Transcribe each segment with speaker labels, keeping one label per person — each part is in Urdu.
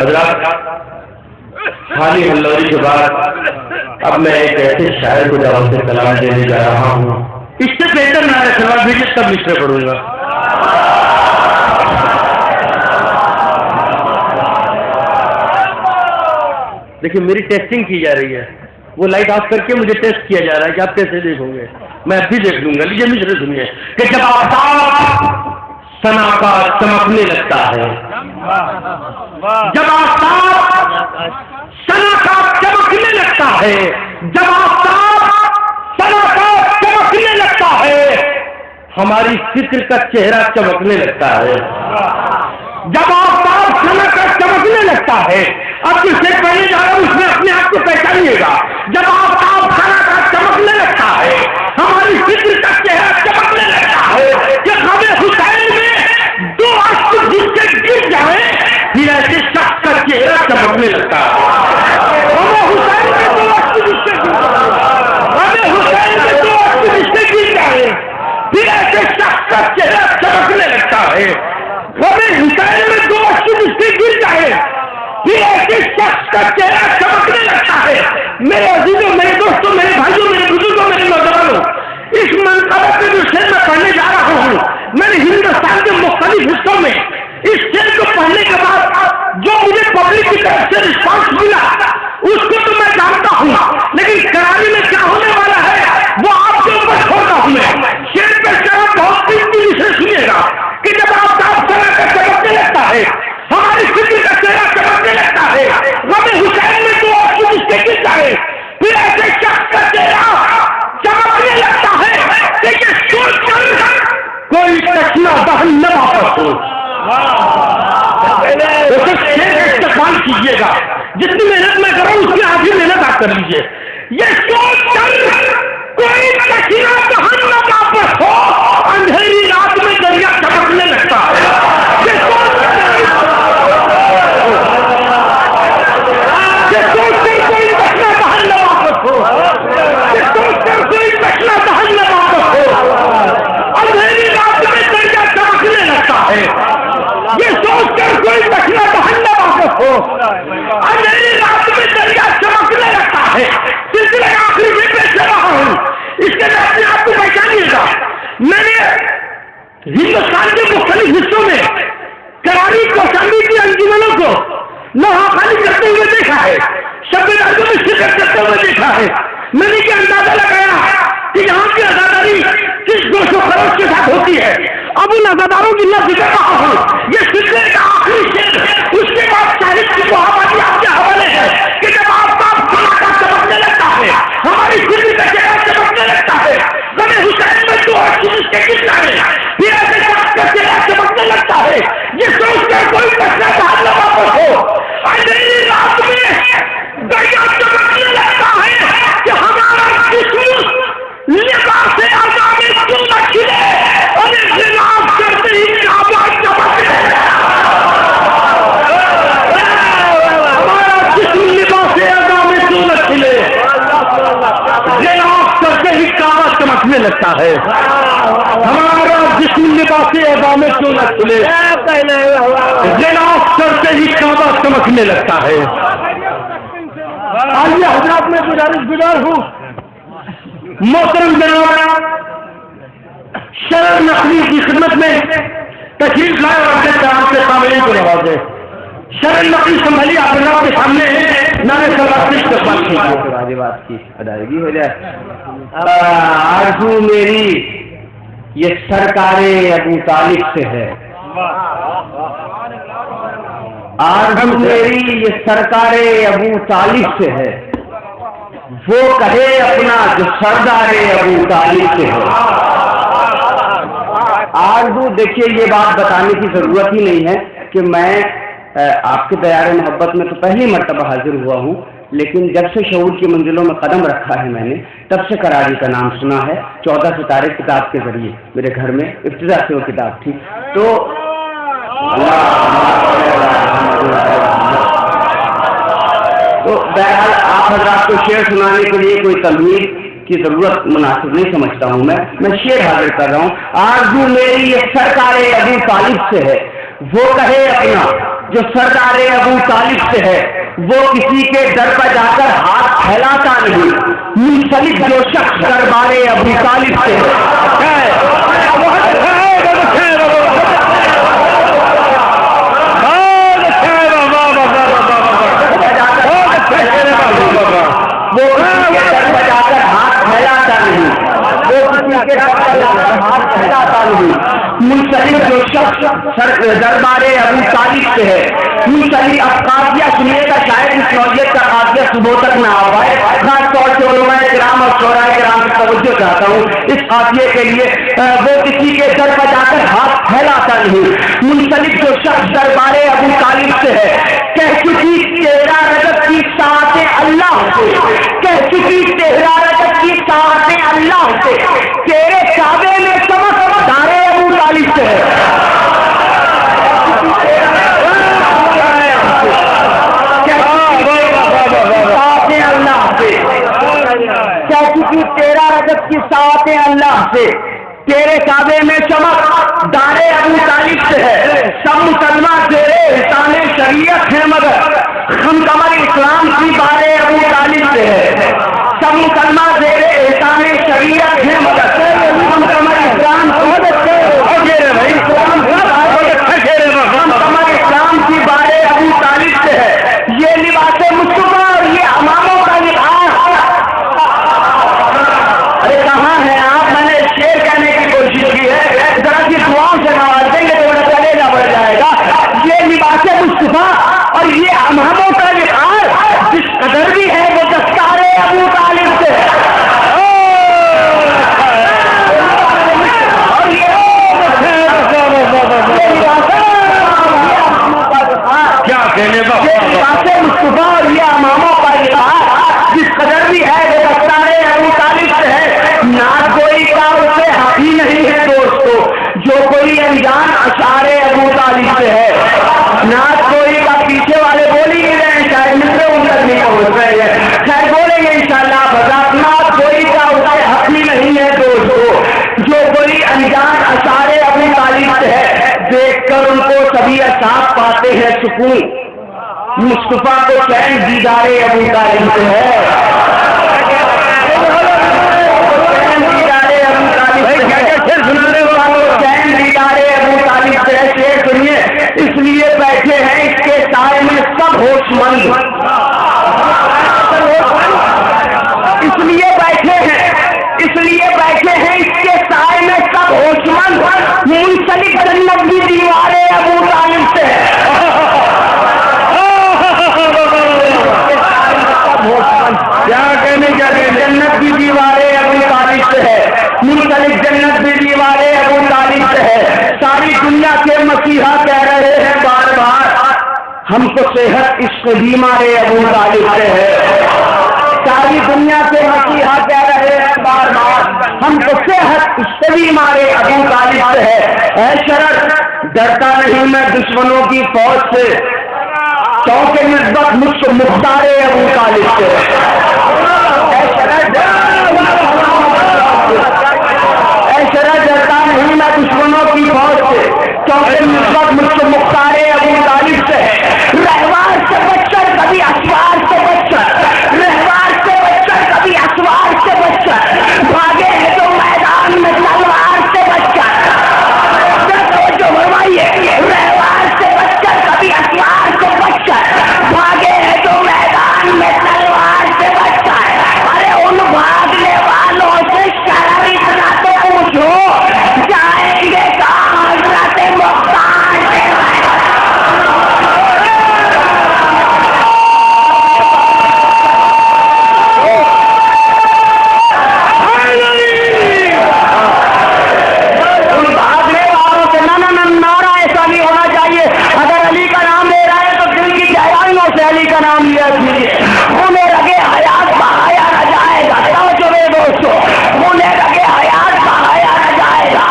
Speaker 1: حضرات حالی ہلوری کے بعد اب میں ایک ایسے شاعر کو جواب سے کلام دینے جا رہا ہوں، اس سے بہتر نعرہ سلوات بھیجیے تب مصرے پڑھوں گا۔ دیکھیے میری ٹیسٹنگ کی جا رہی ہے، وہ لائٹ آف کر کے مجھے ٹیسٹ کیا جا رہا ہے کہ آپ کیسے دیکھو گے، میں اب بھی دیکھ لوں گا۔ لیجیے مصرے سنیے کہ جب آفتاب ثنا کا چمکنے لگتا ہے، جب آفتاب ثنا کا چمکنے لگتا ہے، جب آفتاب ثنا کا چمکنے لگتا ہے، ہماری فکر کا چہرہ چمکنے لگتا ہے۔ جب آفتاب ثنا کا چمکنے لگتا ہے، اب جس سے پہلے جا رہا ہوں اس میں اپنے آپ کو پہچانیے گا۔ جب آفتاب ثنا کا چمکنے لگتا ہے، ہماری فکر کا چہرہ چمکنے لگتا ہے کہ غم حسین میں دو اشک جس سے گر جائیں پھر ایسے شخص کا چہرہ چمکنے لگتا ہے۔ غم حسین میں دو اشک جس سے گر جائیں، غم حسین میں دو اشک جس سے گر جائیں پھر ایسے شخص کا چہرہ چمکنے لگتا ہے۔ غم حسین میں دو اشک جس سے گر جائیں پھر ایسے شخص کا چہرہ چمکنے لگتا ہے۔ میرے عزیزوں، میرے دوستوں، میرے بھائیوں، میرے بزرگوں، میرے نوجوانوں، اس منقبت میں جو شعر میں پڑھنے جا رہا ہوں، میں نے ہندوستان کے مختلف حصوں میں اس شعر کو پڑھنے کے بعد جو مجھے پبلک کی طرف سے رسپانس ملا اس کو تو میں جانتا ہوں، لیکن کراچی میں کیا ہونے والا ہے وہ آپ کے اوپر چھوڑتا ہوں۔ میں شعر پہ شعر بہت تیزی سے سنیے گا کہ جب آفتاب ثنا کا چمکنے لگتا ہے، ہماری فکر کا چہرہ چمکنے لگتا ہے، غم حسین میں دو اشک جس سے گر جائے پھر ایسے شخص کا چہرہ چمکنے لگتا ہے کہ سوچ کر کوئی تشنا دہن نہ واپس ہو۔ اسے شعر کا استقبال کیجیے گا، جتنی محنت میں کروں اس کی آدھی محنت آپ کر لیجیے۔ یہ سوچ کر کوئی تشنا دہن نہ واپس ہو، اندھیری رات میں دریا چمکنے لگتا ہے۔ یہ سوچ کوئی تشنا دہن نہ واپس ہو، یہ سوچ کر کوئی تشنا دہن نہ واپس ہو، اندھیری رات میں دریا چمکنے لگتا ہے۔ یہ سوچ کر کوئی تشنا دہن نہ واپس ہو، اندھیری رات میں دریا چمکنے لگتا ہے۔ سلسلے آخری میں پیش کر رہا ہوں، اس کے میں اپنے آپ کو پہچانیے گا۔ میں نے ہندوستان کے مختلف حصوں میں کراچی کوشامبی کی انجمنوں کو نوحہ خالی کرتے ہوئے دیکھا ہے، شب بیداری میں شرکت کرتے ہوئے دیکھا ہے۔ میں نے یہ اندازہ لگایا کہ یہاں کی عزاداری کس جوش و خروش کے ساتھ ہوتی ہے۔ اب ان عزاداروں کی لفظ کر رہا ہوں، یہ سلسلے کا آخری شعر، اس کے بعد شاہد کی محبت آپ کے حوالے ہے کہ جب آفتاب ثنا کا چمکنے لگتا ہے، ہماری فکر کا چہرہ چمکنے لگتا ہے، غم حسین میں دو اشک جس کے گر جائیں پھر ایسے شخص کا چہرہ چمکنے لگتا ہے۔ یہ سوچ کر کوئی تشنا دہن نہ واپس ہو، اندھیری رات میں دریا چمکنے لگتا ہے کہ ہمارا جسم لباس اعضاء میں کیوں نہ کھلے اور اختلاف کرتے ہی کعبہ چمکنے لگتا ہے۔ ہمارا جسم لباس اعضاء میں کیوں نہ کھلے، اختلاف کرتے ہی کعبہ چمکنے لگتا ہے۔ ہمارا جسم لباس اعضاء میں کیوں نہ کھلے، اختلاف کرتے ہی کعبہ چمکنے لگتا ہے۔ آئیے حضرات میں گزار ہوں، محترم جناب شرر نقوی کی خدمت میں تشریف لائے اور اپنے آپ کے سامنے کو نوازے۔ شرر نقوی سنبھلی آپ کے سامنے نعرہ سلوات سے استقبال کیجیے۔ واجبات کی ادائیگی ہو جائے۔ آرزو میری یہ سرکار ابو طالب سے ہے، آرزو میری یہ سرکار ابو طالب سے ہے، وہ کہے اپنا جو سردار ابو طالب سے ہے۔ آرزو دیکھیے یہ بات بتانے کی ضرورت ہی نہیں ہے کہ میں آپ کے دیار محبت میں تو پہلی مرتبہ حاضر ہوا ہوں، لیکن جب سے شعور کی منزلوں میں قدم رکھا ہے میں نے تب سے کراچی کا نام سنا ہے۔ 14 ستارے کتاب کے ذریعے میرے گھر میں ابتدا سے وہ کتاب تھی، تو بہرحال آپ حضرات کو شعر سنانے کے لیے کوئی تلویر کی ضرورت مناسب نہیں سمجھتا ہوں۔ میں شعر حاضر کر رہا ہوں۔ آرزو میری یہ سرکار ابو طالب سے ہے، وہ کہے اپنا جو سردار ابو طالب سے ہے وہ کسی کے در پر جا کر ہاتھ پھیلاتا نہیں. منسلک جو شخص دربار ابو طالب سے وہ کسی کے در پر جا کر ہاتھ پھیلاتا نہیں, وہ کسی کے در پر جا کر ہاتھ پھیلاتا نہیں. منسلک جو شخص دربار ابو طالب سے ہے, منسلک اب قافیہ سنیے گا, شاید اس نوعیت کا قافیہ صبح تک نہ آ پائے. خاص طور سے علماء کرام اور شعراء کرام کی توجہ چاہتا ہوں اس قافیے کے لیے. وہ کسی کے در پر جا کر ہاتھ پھیلاتا نہیں. منسلک جو شخص دربار ابو طالب سے ہے, کہہ چکی 13 رجب کی ساعتیں اللہ سے, کہہ چکی 13 رجب کی ساعتیں اللہ سے, تیرے کعبے میں چمک دار ابو طالب سے ہے. اللہ سے کہہ چکی 13 رجب کی ساعتیں اللہ سے, تیرے کعبے میں چمک دار ابو طالب سے ہے. سب مسلمان تیرے احسان شریعت ہے مگر ہم کمر اسلام کی بار ابو طالب سے ہے. سب مسلمان تیرے احسان شریعت ہے مگر ہم کمر اسلام کی بار ابو طالب سے ہے. یہ لباس مصطفیٰ اور یہ اماموں کا لباس. ارے کہاں ہے آپ؟ میں نے شعر کہنے کی کوشش کی ہے, ذرا سی دعاؤں سے نواز دیں گے تو میرا کلیجہ بڑھ جائے گا. یہ لباس مصطفیٰ اور یہ اماموں کا لباس جس قدر بھی ہے وہ دستار ابو طالب سے ہے. کیا کہنے کا مصطفیٰ اور یہ اماموں کا لباس جس قدر بھی ہے وہ دستار ابو طالب سے ہے. نہ کوئی کا اسے حق ہی نہیں ہے دوستو, جو کوئی انجان اشعار ابو طالب سے ہے. نہ کوئی کا پیچھے والے بول ہی نہیں رہے, شاید مصرے ان تک نہیں پہنچ رہے ہیں, خیر بولیں گے انشاءاللہ. بذات نہ کوئی کا اسے حق ہی نہیں ہے دوستو, جو کوئی انجان اشعار ابو طالب سے ہے. دیکھ کر ان کو سبھی احساس پاتے ہیں سکون, مصطفیٰ کو چین دیدار ابو طالب سے ہے. چین دیدار ابو طالب سے ہے. شعر سنیے, اس لیے بیٹھے ہیں اس کے سائے میں سب ہوش مند, اس لیے بیٹھے ہیں, اس لیے بیٹھے ہیں اس کے سائے میں سب ہوش مند. منسلک جنت کی دیوار ابو طالب سے ہے. کیا کہنے جنت کی دیواریں ابو طالب سے ہے. منسلک جنت کی دیواریں ابو طالب سے ہے. ساری دنیا کے مسیحا کہہ رہے ہیں بار بار ہم کو صحت عشق بیمار ابو طالب سے ہے. ساری دنیا کے مسیحا کہہ رہے ہیں بار بار ہم کو صحت عشق بیمار ابو طالب سے ہے. اے شرط ڈرتا نہیں میں دشمنوں کی فوج سے, کیونکہ نسبت مجھ سے مختار ابو طالب سے. اے شرط ڈرتا نہیں میں دشمنوں کی فوج سے, کیونکہ نسبت مجھ سے مختار ابو طالب سے ہے. رہوار سے بچ کر کبھی اسوار سے بچ کر, رہوار سے بچ کر کبھی اسوار سے بچ کر, بھاگے ہیں تو میدان میں تلوار سے بچ کر. جو فرمائیے, رہوار سے بچ کر کبھی اسوار سے بچ کر, بھاگے ہیں تو میدان میں تلوار سے بچ کر. ارے ان بھاگنے والوں سے شرم اتنا تو پوچھو, جائیں گے کہاں حضرت مختار سے. علی کا نام لیا کیجیے. انہیں لگے حیات بہایا نہ جائے گا. توجہ میرے دوستو, انہیں لگے حیات بہایا نہ جائے گا,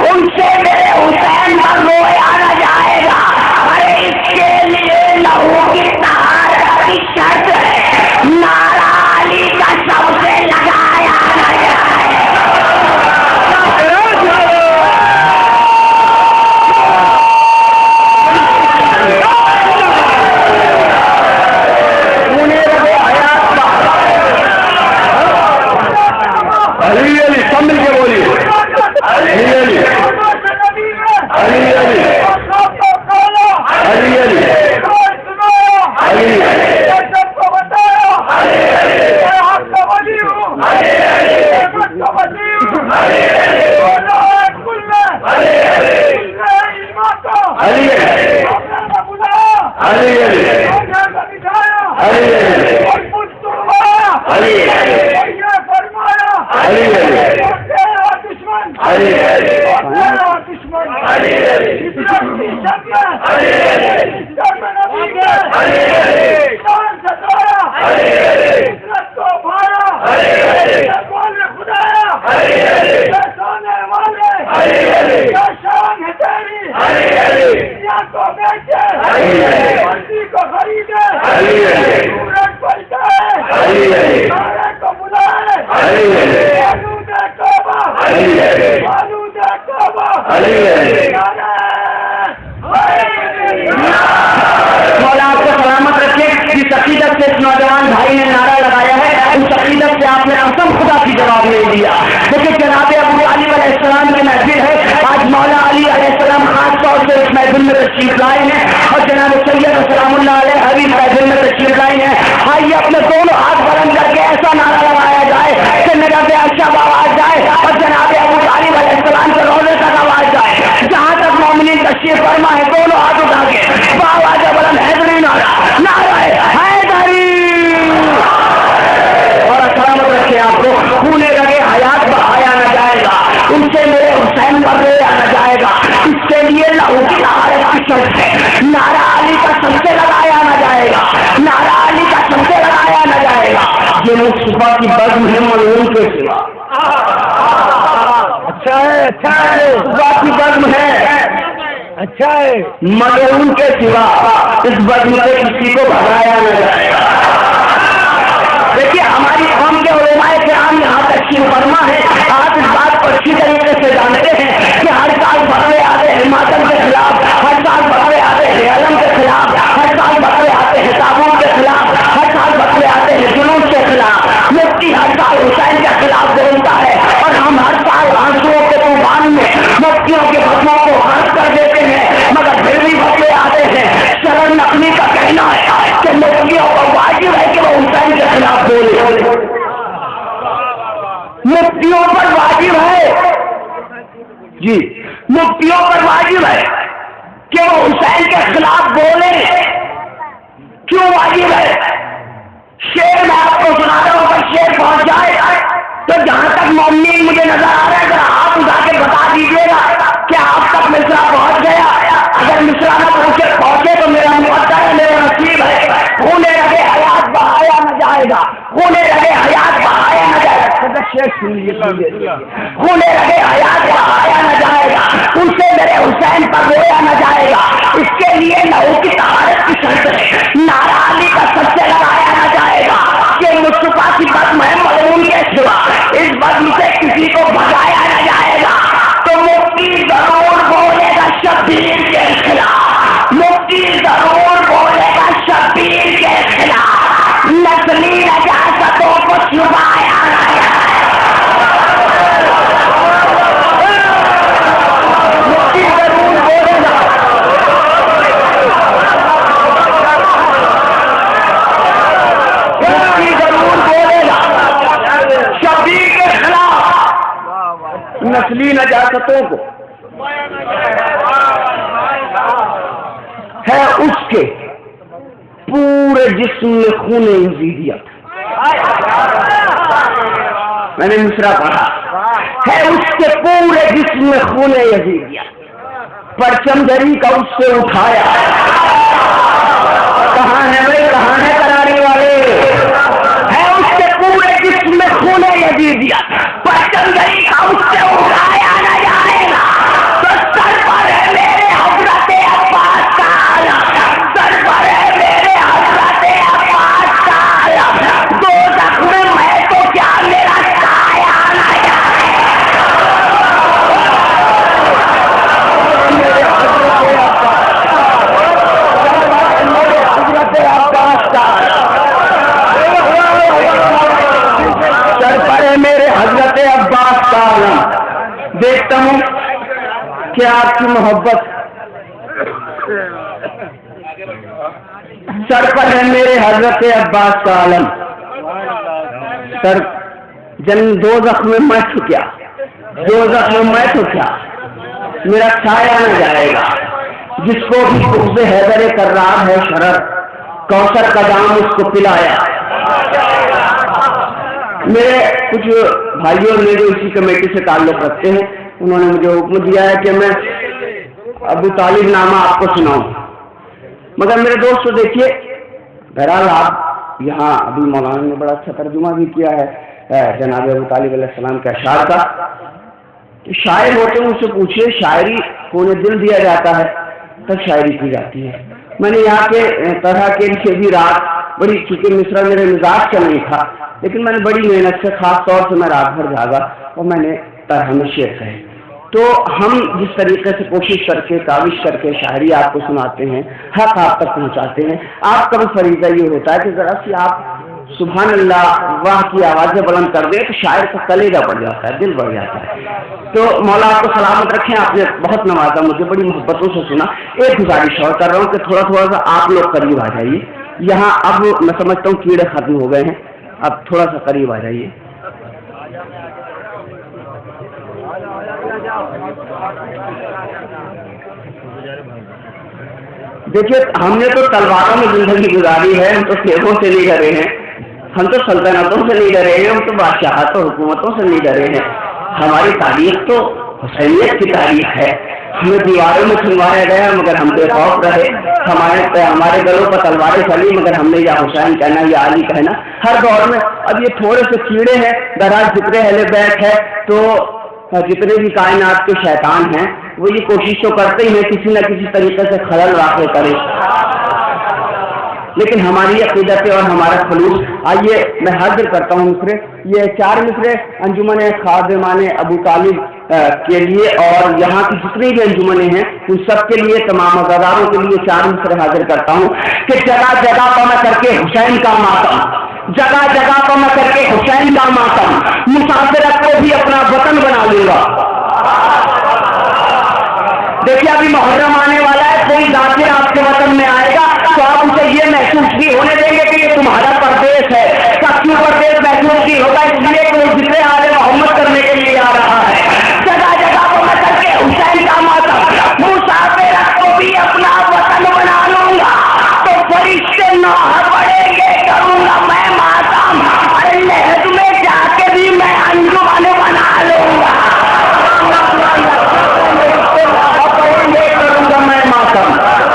Speaker 1: ان سے میرے حسین پر رویا نہ جائے گا. ارے اس کے لیے لہو کی طہارت کی شرط ہے, نعرہ علی کا سب سے لگایا نہ جائے گا. مولا آپ کو سلامت رکھے. جس عقیدت سے اس نوجوان بھائی نے نعرہ لگایا ہے اس عقیدت سے آپ نے قسم خدا کی جواب نہیں دیا. لیکن جناب ابو طالب علیہ السلام کی محفل ہے. آج مولا علی علیہ السلام خاص طور سے اس محفل میں تشریف لائے ہیں اور جناب سید سلام اللہ علیہ حبیب محفل میں تشریف لائے ہیں. آئیے اپنے دونوں ہاتھ بلند کر کے ایسا نعرہ لگایا جائے کہ نجات اشرف آواز جائے اور جناب ابو طالب علیہ السلام کے روزے تک آواز جائے. جہاں تک مومنین تشریف فرما ہے دونوں ہاتھ اٹھا کے باواز بلند حیدری نعرہ حیدری. اور سلامت رکھے آپ کو. خونے لگے حیات بہایا نہ جائے گا. ان سے میرے حسین پر رویا نہ جائے گا. اس کے لیے لہو کی طہارت کی شرط ہے. نعرہ علی کا سب سے لگایا نہ جائے گا. نعرہ علی کا سب سے لگایا نہ جائے گا. یہ مصطفیٰ کی بزم ہے ملعون کے سوا. اچھا ہے مصطفیٰ کی بزم ہے. اچھا ہے ملعون کے سوا اس بزم سے کسی کو بھگایا نہ جائے گا. دیکھیے ہماری قوم کے علماء کرام یہاں تشریف فرما ہے. آپ اس بات کو اچھی طریقے سے جانتے ہیں کہ ہر سال بھگوے آتے ہیں ہماچل کے خلاف, ہر سال بھگوے آتے ہیں علم کے خلاف, ہر سال بھگوے آتے ہیں تابوت کے خلاف, ہر سال بھگوے آتے ہیں جنوب کے خلاف. مفتی ہر سال حسین کے خلاف بولتا ہے اور ہم ہر سال آنسوؤں کے طوفان میں مفتیوں کے فتووں کو غرق کر دیتے ہیں مگر پھر بھی بھگوے آتے ہیں. شرن نقوی کا کہنا ہے کہ مفتیوں کو واجب ہے کہ وہ حسین کے خلاف بولے. مفتیوں پر واجب ہے جی مفتیوں پر واجب ہے کہ وہ حسین کے خلاف بولے. کیوں واجب ہے؟ شیر میں آپ کو سنا رہا ہوں. اگر شیر پہنچ جائے تو جہاں تک مومنین مجھے نظر آ رہا ہے اگر آپ اٹھا کے بتا دیجیے گا کہ آپ تک مصرا پہنچ گیا. اگر مصرا نہ پہنچے تو میرا مقدر ہے, میرا نصیب ہے. خونے لگے حیات بہایا نہ جائے گا. خونے لگے حیات بہایا نہ جائے گا. خونے لگے حیات بہایا نہ جائے گا. ان سے میرے حسین پر رویا نہ جائے گا. اس کے لیے لہو کی طہارت کی شرط ہے. نعرہ علی کا سب سے لگایا نہ جائے گا. یہ مصطفیٰ کی بزم ہے ملعون کے سوا. اس بزم سے کسی کو بھگایا نہ جائے گا. تو مفتی ضرور بولے گا شبیر کے خلاف. مفتی ضرور بولے گا شبیر کے خلاف. نسلی نجاستوں کو چھپایا نہ جائے. مفتی ضرور بولے گا. مفتی ضرور بولے گا شبیر کے خلاف. نسلی نجاستوں کو ہے اس کے پورے جسم میں خون یزیدیت. میں نے مصرا پڑھا ہے اس کے پورے جسم میں خون یزیدیت. پرچم دری کا اس سے اٹھایا. کہاں ہے بھائی کہاں ہے کراری والے؟ ہے اس کے پورے جسم میں خون یزیدیت. پرچم دری کا اس سے اٹھایا نہ جائے گا. تو سر پر ہے میرے حضرت عباس کا عالم. سر پر ہے میرے حضرت عباس کا عالم. دو زخم میں تو کیا میرا سایہ نہ جائے. حضرت عباس کا سر پر ہے میرے حضرت عباس کا عالم. دیکھتا ہوں کہ آپ کی محبت سر پر ہے میرے حضرت عباس کا عالم. سر دو زخم میں تو کیا میرا سایہ نہ جائے گا. جس کو بھی بغض حیدر کرار ہے شرر، کوثر کا جام اس کو پلایا۔ میرے کچھ بھائیوں نے جو اسی کمیٹی سے تعلق رکھتے ہیں، انہوں نے مجھے حکم دیا ہے کہ میں ابو طالب نامہ آپ کو سناؤں، مگر میرے دوستو دیکھیے، بہرحال آپ یہاں ابھی مولانا نے بڑا اچھا ترجمہ بھی کیا ہے جناب ابو طالب علیہ السلام کے اشعار کا، کہ شاعر ہوتے ہیں ان سے پوچھیے شاعری کو انہیں دل دیا جاتا ہے تب شاعری کی جاتی ہے۔ میں نے یہاں کے طرح کے لیے بھی رات بڑی، چونکہ مصرع میرے مزاج کا نہیں تھا، لیکن میں نے بڑی محنت سے، خاص طور سے میں رات بھر جاگا اور میں نے طرح میں شعر کہے۔ تو ہم جس طریقے سے کوشش کر کے، کاوش کر کے شاعری آپ کو سناتے ہیں، حق آپ تک پہنچاتے ہیں، آپ کا بھی فریضہ یہ ہوتا ہے کہ ذرا سی آپ سبحان اللہ واہ کی آوازیں بلند کر دیں تو شاعر کا کلیجہ بڑھ جاتا ہے، دل بڑھ جاتا ہے۔ تو مولا آپ کو سلامت رکھیں، آپ نے بہت نوازا، مجھے بڑی محبتوں سے سنا۔ ایک گزارش اور کر رہا ہوں کہ تھوڑا سا آپ لوگ قریب آ جائیے، یہاں اب میں سمجھتا ہوں کیڑے ختم ہو گئے ہیں، اب تھوڑا سا قریب آ جائیے۔ دیکھیے ہم نے تو تلواروں میں زندگی گزاری ہے، ہم تو سیفوں سے نہیں ڈرے ہیں، ہم تو سلطنتوں سے نہیں ڈرے ہیں، ہم تو بادشاہت و حکومتوں سے نہیں ڈرے ہیں۔ ہماری تاریخ تو حسینیت کی تاریخ ہے، ہمیں دیواروں میں چھنوایا گیا مگر ہم بے خوف رہے، ہمارے گلوں پر تلواریں چلی مگر ہم نے یا حسین کہنا یا علی کہنا ہر دور میں۔ اب یہ تھوڑے سے کیڑے ہیں، بہرحال ذکر اہل بیت ہے تو جتنے بھی کائنات کے شیطان ہیں وہ یہ کوشش تو کرتے ہی ہیں کسی نہ کسی طریقے سے خلل واقع کرے، لیکن ہماری عقیدت اور ہمارا خلوص۔ آئیے میں حاضر کرتا ہوں مصرے، یہ 4 مصرے انجمن خادمان ابو طالب کے لیے اور یہاں کی جتنی بھی انجمنیں ہیں ان سب کے لیے، تمام عزاداروں کے لیے 4 مصرے حاضر کرتا ہوں کہ جگہ جگہ پر میں کر کے حسین کا ماتم، جگہ جگہ پر میں کر کے حسین کا ماتم، مسافرت کو بھی اپنا وطن بنا لوں گا۔ دیکھیے ابھی محرم آنے والا ہے، کوئی ذاکر آپ کے وطن میں آئے گا تو آپ اسے یہ محسوس بھی ہونے دیں گے کہ یہ تمہارا پردیش ہے۔ کیوں پردیش محسوس بھی ہوگا؟ اس لیے کہ وہ ذکر آل محمد کرنے کے لیے آ رہا ہے۔ جگہ جگہ پر میں کر کے حسین کا ماتم، مسافرت کو بھی اپنا وطن بنا لوں گا، تو فرشتے نوحہ پڑھیں گے کروں گا میں ماتم، لہد میں جا کے بھی میں انجمن بنا لوں گا، کروں گا میں ماتم،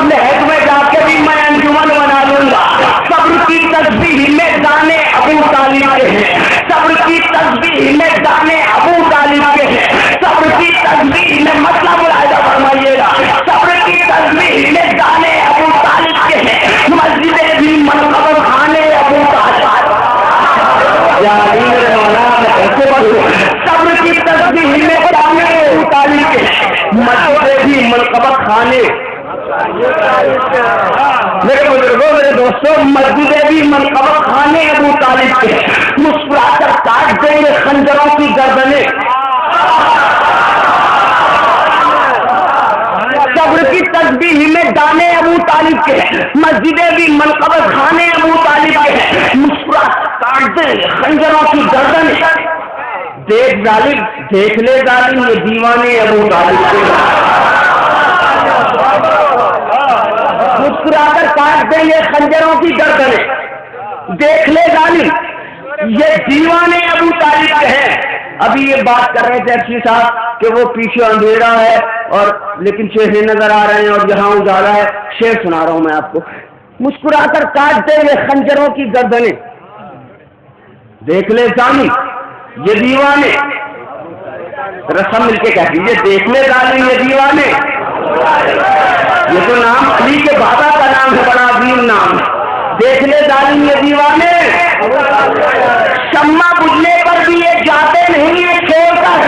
Speaker 1: لہد میں جا کے بھی میں انجمن بنا لوں گا۔ صبر کی تسبیح میں دانے ابو طالب کے ہیں، صبر کی تسبیح میں دانے ابو طالب کے ہیں، صبر کی تسبیح میں مطلب ملاحظہ فرمائیے گا، صبر کی تسبیح میں دانے ابو طالب کے ہیں، مسجدیں بھی منقبر خانے ابو طالب، صبر کی تسبیح میں دانے ابو طالب کے ہیں، مسجدیں بھی منقبر خانے، میرے بزرگوں میرے دوستوں، مسجدیں بھی منقبر خانے ابو طالب کے، مسکرا کر کاٹ دیں گے خنجروں کی گردنیں، صبر کی تسبیح میں دانے ابو طالب کے، مسجدیں بھی منقبر خانے ابو طالب کے، مسکرا کاٹ دیں گے خنجروں کی گردنیں، دیکھ ظالم دیکھ لے ظالم یہ دیوانے ابو طالب کے، مسکرا کر کاٹ دیں گے خنجروں کی گردنیں، دیکھ لے ظالم یہ دیوانے ابو طالب کے ہیں۔ ابھی یہ بات کر رہے تھے اچھی صاحب کہ وہ پیچھے اندھیرا ہے اور لیکن چہرے نظر آ رہے ہیں اور یہاں اجالا ہے، شعر سنا رہا ہوں میں آپ کو، مسکرا کر کاٹ دیں گے خنجروں کی گردنیں، دیکھ لے ظالم یہ دیوانے، رسم مل کے کہہ دیجیے، دیکھ لے ظالم یہ دیوانے، یہ تو نام علی کے بابا کا نام ہے، بڑا عظیم نام ہے، دیکھ لے ظالم یہ دیوانے، شمع بجھنے پر بھی یہ جاتے نہیں ہیں چھوڑ کر،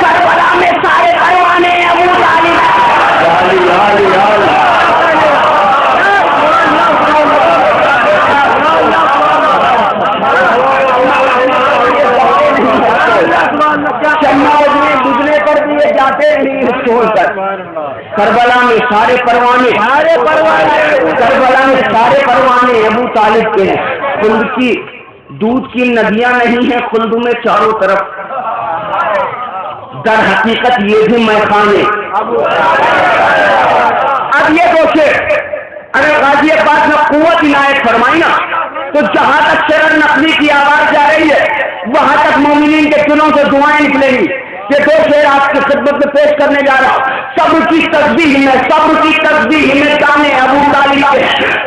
Speaker 1: کربلا میں سارے پروانے ابو طالب، شمع بجھنے پر بھی یہ جاتے نہیں ہیں چھوڑ کر، کربلا میں سارے پروانے، کربلا میں سارے پروانے ابو طالب کے ہیں، خلد کی دودھ کی ندیاں نہیں ہیں خلد میں چاروں طرف، در حقیقت یہ بھی میخانے، اب یہ دو شعر اگر غازی عباس نے قوت عنایت فرمائی نا تو جہاں تک شرر نقلی کی آواز جا رہی ہے وہاں تک مومنین کے دلوں سے دعائیں نکلیں گی. یہ دو شعر آپ کی خدمت میں پیش کرنے جا رہا ہوں. صبر کی تسبیح میں دانے ابو طالب کے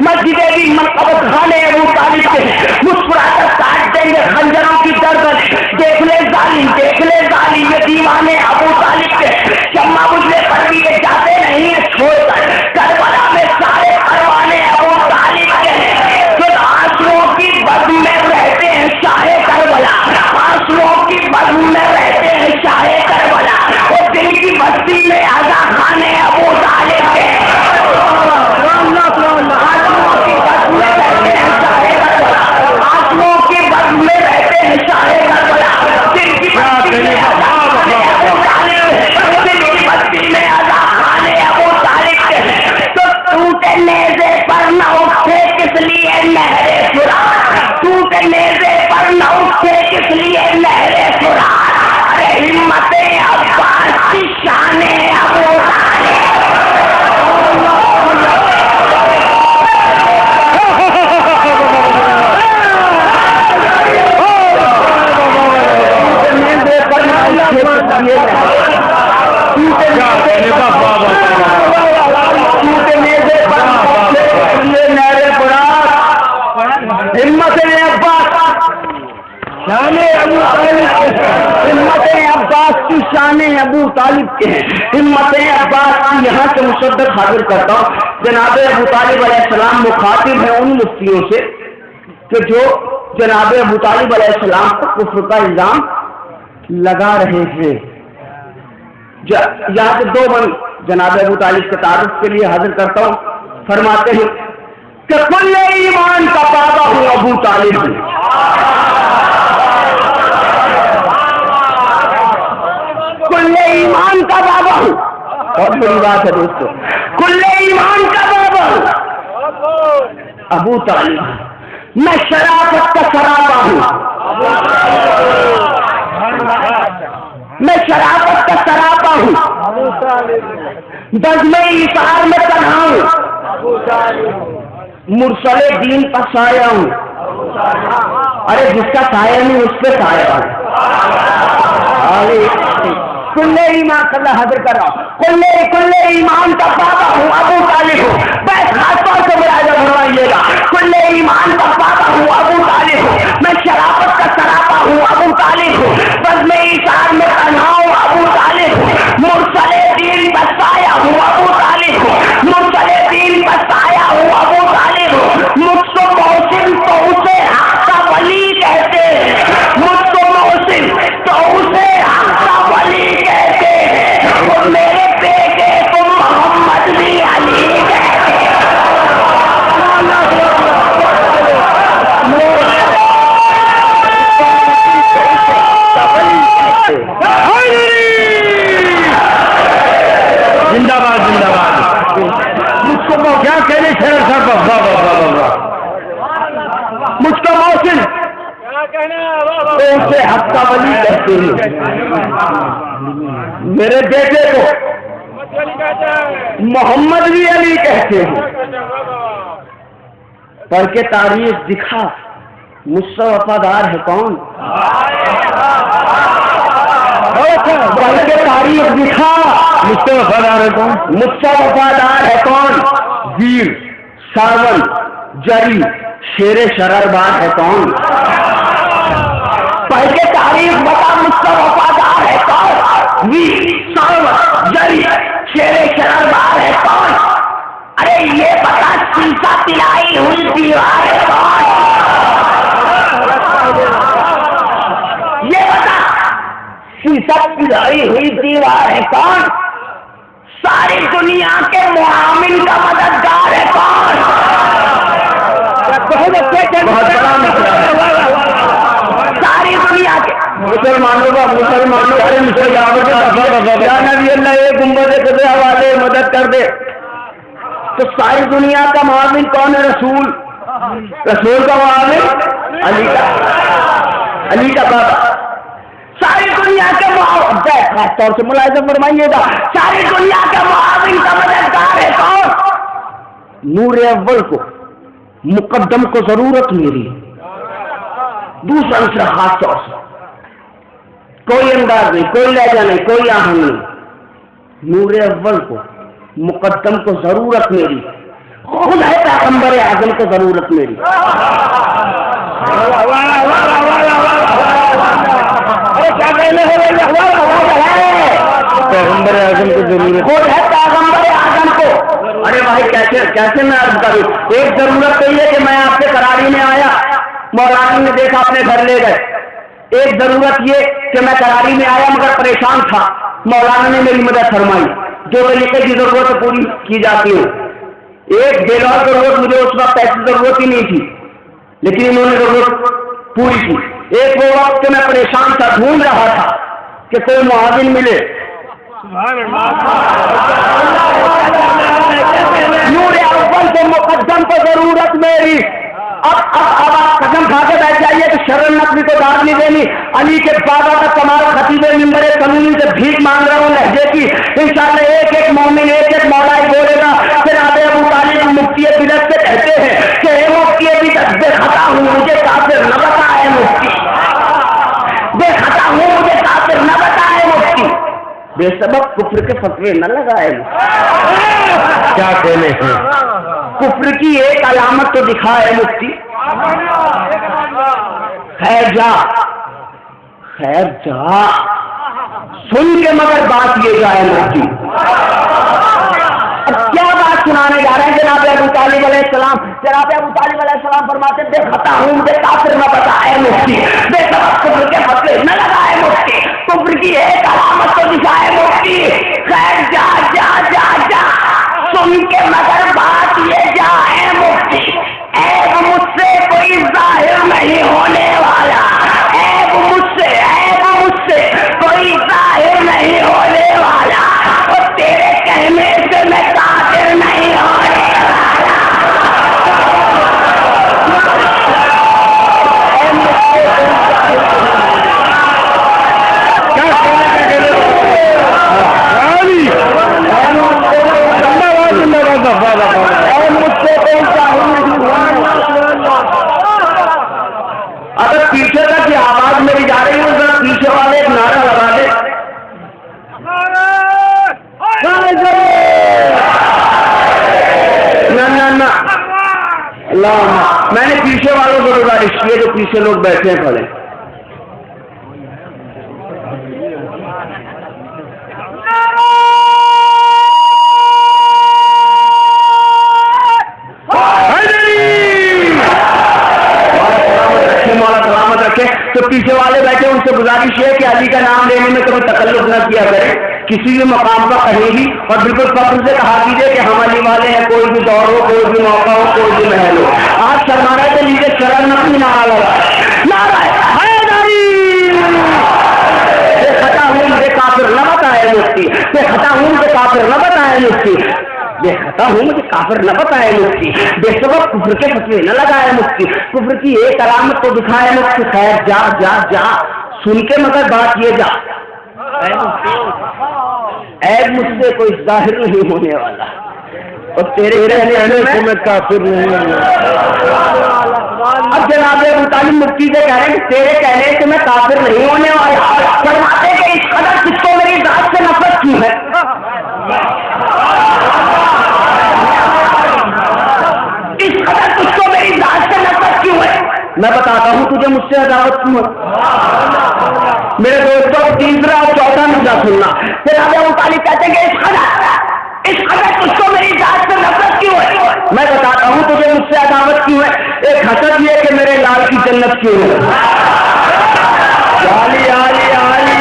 Speaker 1: مسجد بھی منقبت خانے ابو طالب کے مسکرا کر کاٹ دیں گے خنجروں کی گردن. دیکھ لے ظالم یہ دیوانے ابو طالب کے شمع بجھنے پر بھی یہ جاتے نہیں ہیں چھوڑ کر. کربلا میں سارے پروانے ابو طالب کے جو آنسوؤں کی بزم میں رہتے ہیں شاہ کربلا. آنسوؤں کی بزم میں رہتے ہیں شاہ کربلا. اور دل کی بستی میں آزا خانے ابو طالب کے آنسوؤں کی بزم میں رہتے ہیں شاہ کربلا. دل کی بستی میں آزا خانے ابو طالب دل کی بستی میں آزا خانے ابو طالب کے. تو ٹوٹے نیزے پر نہ اٹھے کس لیے نہرے فرات. ٹوٹے نیزے پر نہ اٹھے کس لیے نہرے فرات. ارے ہمت عباس کی شان ابو طالب. عباس کی شان ابو طالب کے ہیں. ہمت عباس کی یہاں سے مصدق حاضر کرتا ہوں. جناب ابو طالب علیہ السلام مخاطب ہیں ان مفتیوں سے کہ جو جناب ابو طالب علیہ السلام پر کفر کا الزام لگا رہے ہیں. یہاں سے دو من جناب ابو طالب کے تعارف کے لیے حاضر کرتا ہوں. فرماتے ہیں کہ کل ایمان کا بابا ہوں ابو طالب. کل ایمان کا بابا ہوں. بہت بڑی بات ہے دوستو. کل ایمان کا بابا ہوں ابو طالب. میں شرافت کا سراپا ہوں. میں شرافت کا سراپا ہوں. بزم ایثار میں تنہا ہوں. مرسل دین کا سایہ ہوں. ارے جس کا سایہ نہیں اس پہ سایہ ہوں. کل ایمان کا اللہ حاضر کر رہا ہوں. کل ایمان کا بابا ہوں ابو طالب ہوں. بس خاص طور سے ملاحظہ فرمائیے گا. کل ایمان کا بابا ہوں ابو طالب ہوں. میں شرافت کا سراپا ہوں ابو طالب ہوں. بزم ایثار میں تنہا ہوں ابو طالب ہوں. مرسل دین کا سایہ ہوں ابو طالب ہوں. مرسل دین کا سایہ ہوں ابو طالب ہوں. مجھ کو محسن تو اسے حق کا ولی کہتے ہیں. مجھ کو محسن تو اسے حق کا ولی کہتے ہیں. اور میرے بیٹے کو محمد بھی علی کہتے ہیں. زندہ باد زندہ باد. مجھ کو کیا کہنے شہر صاحب مجھ کو محسن اسے حق کا ولی کہتے ہیں. میرے بیٹے کو محمد بھی علی کہتے ہیں. پڑھ کے تاریخ دکھا مجھ سے وفادار ہے کون. پڑھ کے تاریخ دکھا مجھ سے وفادار ہے کون. مجھ سے وفادار ہے کون. ویر ساون جری شیر شرر بار ہے کون. پڑھ کے تاریخ بتا مجھ سے وفادار ہے کون. ویر ساون جری شیر شرر بار ہے کون. ارے یہ بتا سیسا تلائی ہوئی دیوار ہے کون. یہ بتا سیسا تلائی ہوئی دیوار ہے کون. ساری دنیا کے معامل کا مددگار ہے کون. ساری دنیا کے مسلمانوں کا نبی اللہ ایک گنبد کے حوالے مدد کر دے. تو ساری دنیا کا معامل کون ہے. رسول کا معامل علی کا بابا. ساری دنیا
Speaker 2: دنیا کے خاص طور سے ملاحظہ فرمائیے گا، ساری دنیا کے معاون کا مددگار ہے کون؟ نور اول کو، مقدم کو ضرورت میری، دوسرا دوسرا خاص طور سے، کوئی انداز نہیں، کوئی لہجہ نہیں، کوئی آہنگ نہیں، نور اول کو، مقدم کو ضرورت میری، خود ہے پیغمبر اعظم کو ضرورت میری۔ کیا کہنے پیغمبر اعظم کو ضرورت خود ہے پیغمبر اعظم کو۔ ارے بھائی کیسے میں عرض کروں؟ ایک ضرورت تو یہ کہ میں آپ سے کراڑی میں آیا، مولانا نے دیکھا اپنے گھر لے گئے۔ ایک ضرورت یہ کہ میں کراڑی میں آیا مگر پریشان تھا، مولانا نے میری مدد فرمائی، جو طریقے کی ضرورت پوری کی جاتی ہے۔ ایک بے لوث ضرورت، مجھے اس وقت ایسی ضرورت ہی نہیں تھی لیکن انہوں نے ضرورت پوری کی۔ ایک وہ وقت کہ میں پریشان تھا، ڈھونڈ رہا تھا کہ کوئی معاون ملے، نور اول کو مقدم کو ضرورت میری۔ اب آپ قسم کھا کے بیٹھ جائیے کہ شرن نقوی کو داد نہیں دینی، علی کے بابا کا کمال خطیب ممبر قانونی سے بھیک مانگ رہا ہوں لہجے کی، انشاءاللہ ایک ایک مومن ایک ایک مولا بولے گا۔ پھر آبے ابو طالب مفتی بدعت سے کہتے ہیں کہ اے مفتی بدعت بے خطا ہوں مجھے کافر نہ بتائے مفتی، بے خطا ہوں مجھے کافر نہ بتائے مفتی، بے سبب کفر کے فتوے نہ لگائے۔ کیا کہنے ہیں؟ کفر کی ایک علامت تو دکھائے مفتی، خیر جا سن کے مگر بات یہ جائے مفتی۔ کیا بات سنانے جا رہے ہیں؟ جناب ابو طالب علیہ السلام فرماتے بے خطا ہوں مجھے کافر نہ بتائے مفتی، بے سبب کفر کے فتوے نہ لگائے مفتی، کفر کی ایک علامت تو دکھائے مفتی، خیر جا جا جا جا سن کے مگر بات یہ جا ہے مفتی، عیب مجھ سے کوئی ظاہر نہیں ہونے والا، عیب مجھ سے کوئی ظاہر نہیں ہونے والا، اور تیرے کہنے سے میں کافر نہیں ہونے والا۔ اگر پیچھے تک یہ آواز میری جا رہی ہے ذرا پیچھے والے ایک نعرہ لگا دے، نہ اللہ، میں نے پیچھے والوں کو گزارش کی ہے جو پیچھے لوگ بیٹھے ہیں کھڑے، تو پیچھے والے بیٹھے ان سے گزارش ہے کہ علی کا نام لینے میں کوئی تکلف نہ کیا کرے، کسی بھی مقام پر کہیں بھی، اور بالکل فخر سے کہا کیجیے کہ ہم علی والے ہیں، کوئی بھی دور ہو، کوئی بھی موقع ہو، کوئی بھی محل ہو۔ آج شرمانے کے لیے شرم نقوی نعرہ لگا، بے خطا ہوں مجھے کافر نہ بتائے مفتی، بے خطا ہوں مجھے کافر نہ بتائے مفتی، بے خطا ہوں مجھے کافر نہ بتائے مفتی، بے سبب کفر کے فتوے نہ لگائے مفتی، کفر کی ایک علامت تو دکھائے مفتی، خیر جا جا جا سن کے مگر بات یہ جا، عیب مجھ سے کوئی ظاہر نہیں ہونے والا، اور تیرے کہنے سے میں کافر نہیں ہوں۔ اب جناب ابو طالب مفتی سے کہہ رہے ہیں کہ تیرے کہنے سے میں کافر نہیں ہونے والا، فرماتے کہ اس قدر تجھ کو میری ذات سے نفرت کیوں ہے؟ اس قدر تجھ کو میری ذات سے نفرت کیوں ہے؟ میں بتاتا ہوں تجھے مجھ سے عداوت کیوں ہے۔ میرے دوستوں تیسرا اور چوتھا مسئلہ سننا، پھر ابو طالب کہتے ہیں کہ اس قدر تجھ کو میری ذات سے نفرت کیوں ہے؟ میں بتاتا ہوں تجھے مجھ سے عداوت کیوں ہے۔ ایک حسد یہ کہ میرے لال کی جنت کیوں ہے۔ علی علی علی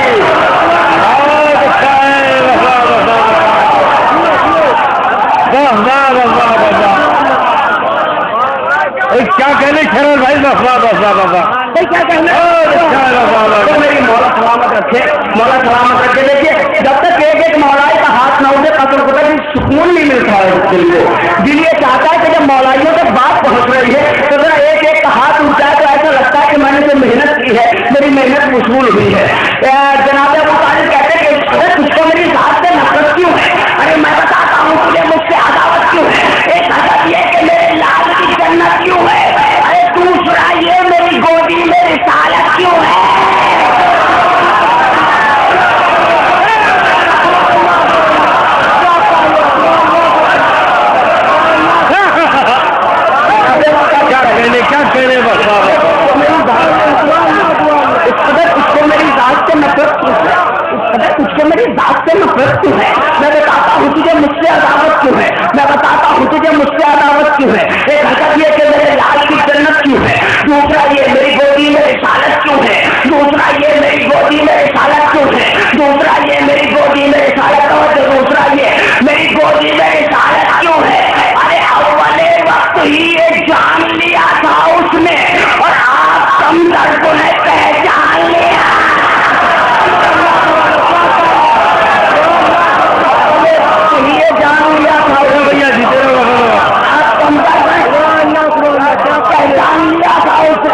Speaker 2: کیا کہنے خیر بھائی کیا کہنا میری مولا سلامت رکھے، مولا سلامت رکھے۔ دیکھیے جب تک ایک ایک مولائی کا ہاتھ نہ اٹھے قتل کو سکون نہیں ملتا ہے دل کو، دل یہ چاہتا ہے کہ جب مولائیوں تک بات پہنچ رہی ہے تو ذرا ایک ایک کا ہاتھ اٹھ جائے تو ایسا لگتا ہے کہ میں نے جو محنت کی ہے میری محنت وصول ہوئی ہے۔ جناب
Speaker 1: کیا کہہ رہے
Speaker 2: اس کو میری ذات سے نفرت کیوں ہے؟ اس کو میری ذات سے نفرت کیوں ہے؟ میں بتاتا ہوں تجھے مجھ سے عداوت کیوں ہے، میں بتاتا ہوں تجھے مجھ سے عداوت کیوں ہے۔ ایک حقیقت یہ کہ میرے لال کی جنت کیوں ہے، دوسرا یہ میری گودی میں رسالت کیوں ہے، دوسرا یہ میری گودی میں رسالت کیوں ہے، دوسرا یہ میری گودی میں رسالت اور دوسرا یہ میری گودی میں رسالت کیوں ہے۔ ارے اولے وقت ہی یہ جان لیا تھا اس نے، اور آپ کم درد نے پہچان لیا۔ یہ جان لیا تھا
Speaker 1: بھیا جیتے رہو
Speaker 2: آپ کم درد پہچان لیا تھا اس نے۔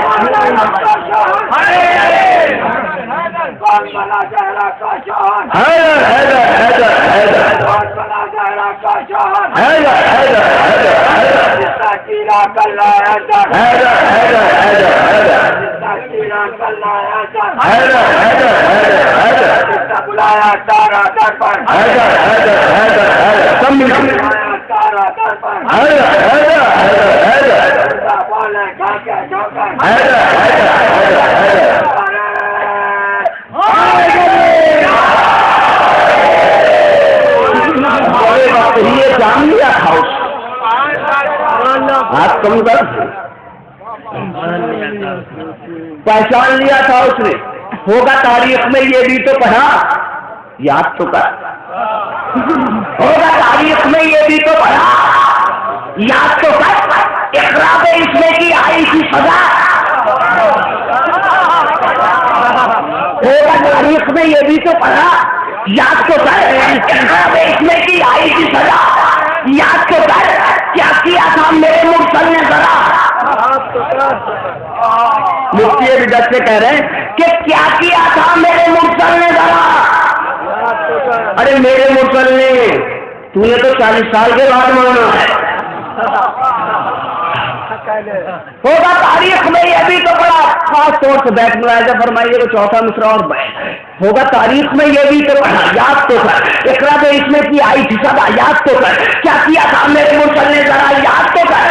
Speaker 2: یہ جان لیا تھا اس آپ کم درد پہچان لیا تھا اس نے۔ ہوگا تاریخ میں یہ بھی تو پڑھا، یاد تو کر، ہوگا تاریخ میں یہ بھی تو پڑھا، یاد تو کر، اقراب اس میں کی آئی تھی سزا۔ ہوگا تاریخ میں یہ بھی تو پڑھا، یاد تو کر، اقراب اس میں کی آئی تھی سزا۔ یاد تو کر کیا کیا تھا میرے مرسل نے ذرا۔ مفتی بدعت سے کہہ رہے ہیں کہ کیا کیا تھا میرے مرسل نے ذرا۔ ارے میرے مرسل نے، تو نے تو 40 سال کے بعد ماننا ہے۔ ہوگا تاریخ میں یہ بھی تو بڑا خاص طور سے بیت ملاحظہ فرمائیے تو چوتھا مصرع اور بیت، ہوگا تاریخ میں یہ بھی تو پڑھا، یاد تو کر، اقراب اس میں کی آئی تھی سزا، یاد تو کر، کیا کیا تھا میرے مرسل نے ذرا، یاد تو کر،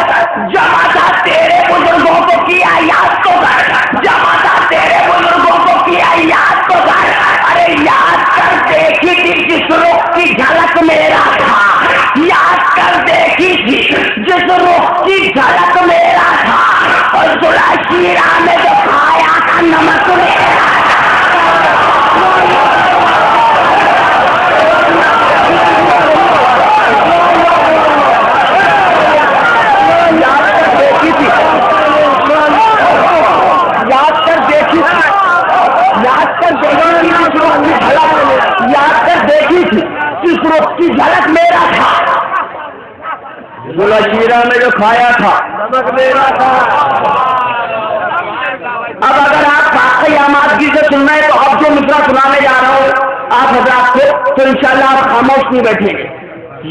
Speaker 2: جمع تھا تیرے بزرگوں کو کیا، یاد تو کر، جمع تھا تیرے بزرگوں کو کیا، یاد تو کر۔ ارے یاد کر دیکھی تھی جس رخ کی جھلک میرا تھا، یاد کر دیکھی تھی جس رخ کی جھلک میرا تھا، اور ذوالفقار شیرہ میں جو کھایا تھا نمک میرا تھا۔ یاد کر دیکھی تھی کس رخ کی جھلک میرا تھا، ذوالفقار میں جو کھایا تھا نمک میرا تھا۔ اب اگر آپ واقعی آمادگی سے سن رہے ہیں تو اب جو مصرع سنانے جا رہا ہوں آپ حضرات کو، تو انشاءاللہ آپ خاموش نہیں بیٹھیں گے۔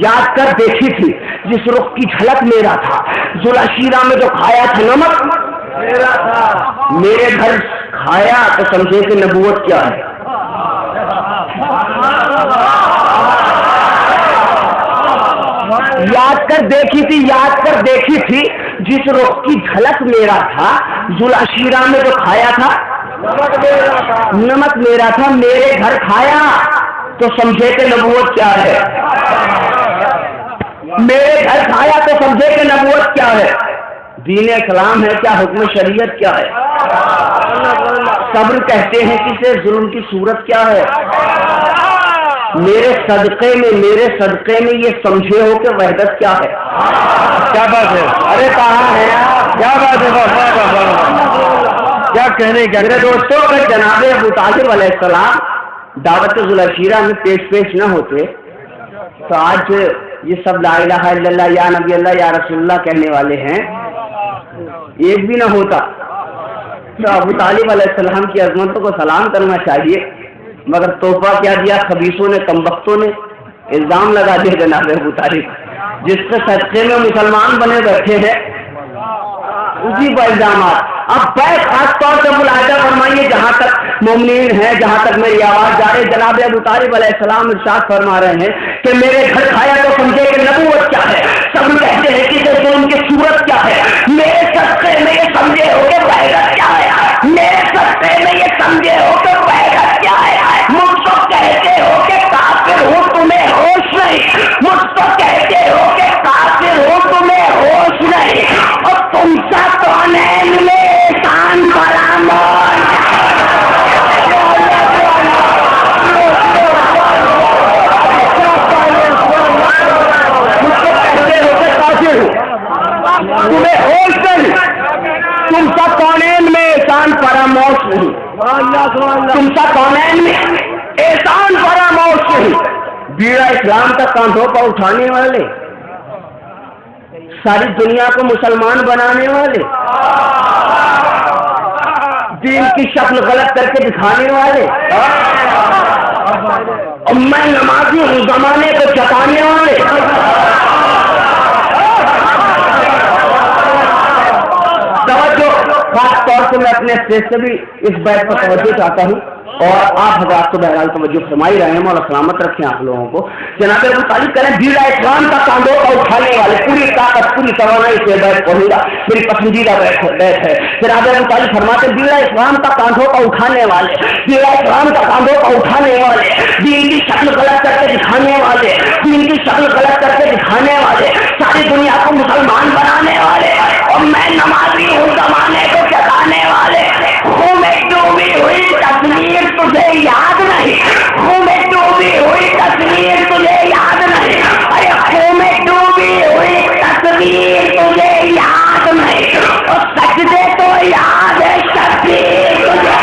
Speaker 2: یاد کر دیکھی تھی جس رخ کی جھلک میرا تھا، ذوالفقار میں جو کھایا تھا نمک میرا تھا۔ میرے گھر کھایا تو سمجھے کہ نبوت کیا ہے۔ یاد کر دیکھی تھی، یاد کر دیکھی تھی جس رخ کی جھلک میرا تھا، ذوالفقار میں جو کھایا تھا نمک میرا تھا۔ میرے گھر کھایا تو سمجھے کہ نبوت کیا ہے، میرے گھر کھایا تو سمجھے کہ نبوت کیا ہے، دین اسلام ہے کیا، حکم شریعت کیا ہے، صبر کہتے ہیں کسے، ظلم کی صورت کیا ہے۔ میرے صدقے میں یہ سمجھے ہو کہ وحدت کیا ہے۔
Speaker 1: کیا بات ہے،
Speaker 2: ارے کہاں ہے،
Speaker 1: کیا بات ہے، کیا کہنے کیا
Speaker 2: میرے دوستوں، اگر جناب ابو طالب علیہ السلام دعوت ذوالفقار میں پیش نہ ہوتے تو آج یہ سب لا الہ الا اللہ، یا نبی اللہ، یا رسول اللہ کہنے والے ہیں، ایک بھی نہ ہوتا تو ابو طالب علیہ السلام کی عظمتوں کو سلام کرنا چاہیے، مگر تحفہ کیا دیا خبیثوں نے، کمبختوں نے، الزام لگا دیا جناب ابو طالب، جس کے صدقے میں مسلمان بنے بیٹھے ہیں اسی پر الزامات۔ اب بیت خاص طور سے ملاحظہ فرمائیے، جہاں تک مومنین ہیں، جہاں تک میری آواز جا رہی، جناب ابو طالب علیہ السلام ارشاد فرما رہے ہیں کہ میرے گھر کھایا تو سمجھے کہ نبوت کیا ہے، سب کہتے ہیں کہ ظلم کی صورت کیا ہے، میرے صدقے میں یہ سمجھے فراموش نہیں، تم سا کونین میں احسان فراموش نہیں، بیڑا اسلام کا کاندھوں پر اٹھانے والے، ساری دنیا کو مسلمان بنانے والے، دین کی شکل غلط کر کے دکھانے والے، اور میں نمازی ہوں زمانے کو چٹانے والے، توجہ خاص طور سے میں اپنے اسٹیج سے بھی اس بات پر توجہ چاہتا ہوں، اور آپ حضرات کو بہرحال توجہ فرمائی رہے ہیں، مولا سلامت رکھیں آپ لوگوں کو۔ جناب ابو طالب کریں بیڑا اسلام کا کاندھوں کا اٹھانے والے، پوری طاقت پوری توانائی سے بیت پڑھوں گا، میری پسندیدہ بیت ہے۔ جناب ابو طالب فرماتے ہیں بیڑا اسلام کا کاندھوں کا اٹھانے والے، بیڑا اسلام کا کاندھوں کا اٹھانے والے، دین کی شکل غلط کر کے دکھانے والے، دین کی شکل غلط کر کے دکھانے والے، ساری دنیا کو مسلمان بنانے والے، اور میں نمازی ہوں زمانے کو چٹانے والے، خون میں ڈوبی ہوئی تصویر تجھے یاد نہیں، خون میں ڈوبی ہوئی تصویر تجھے یاد نہیں، ارے خون میں ڈوبی ہوئی تصویر تجھے یاد نہیں، اور سجدے تو یاد ہے شبیر تجھے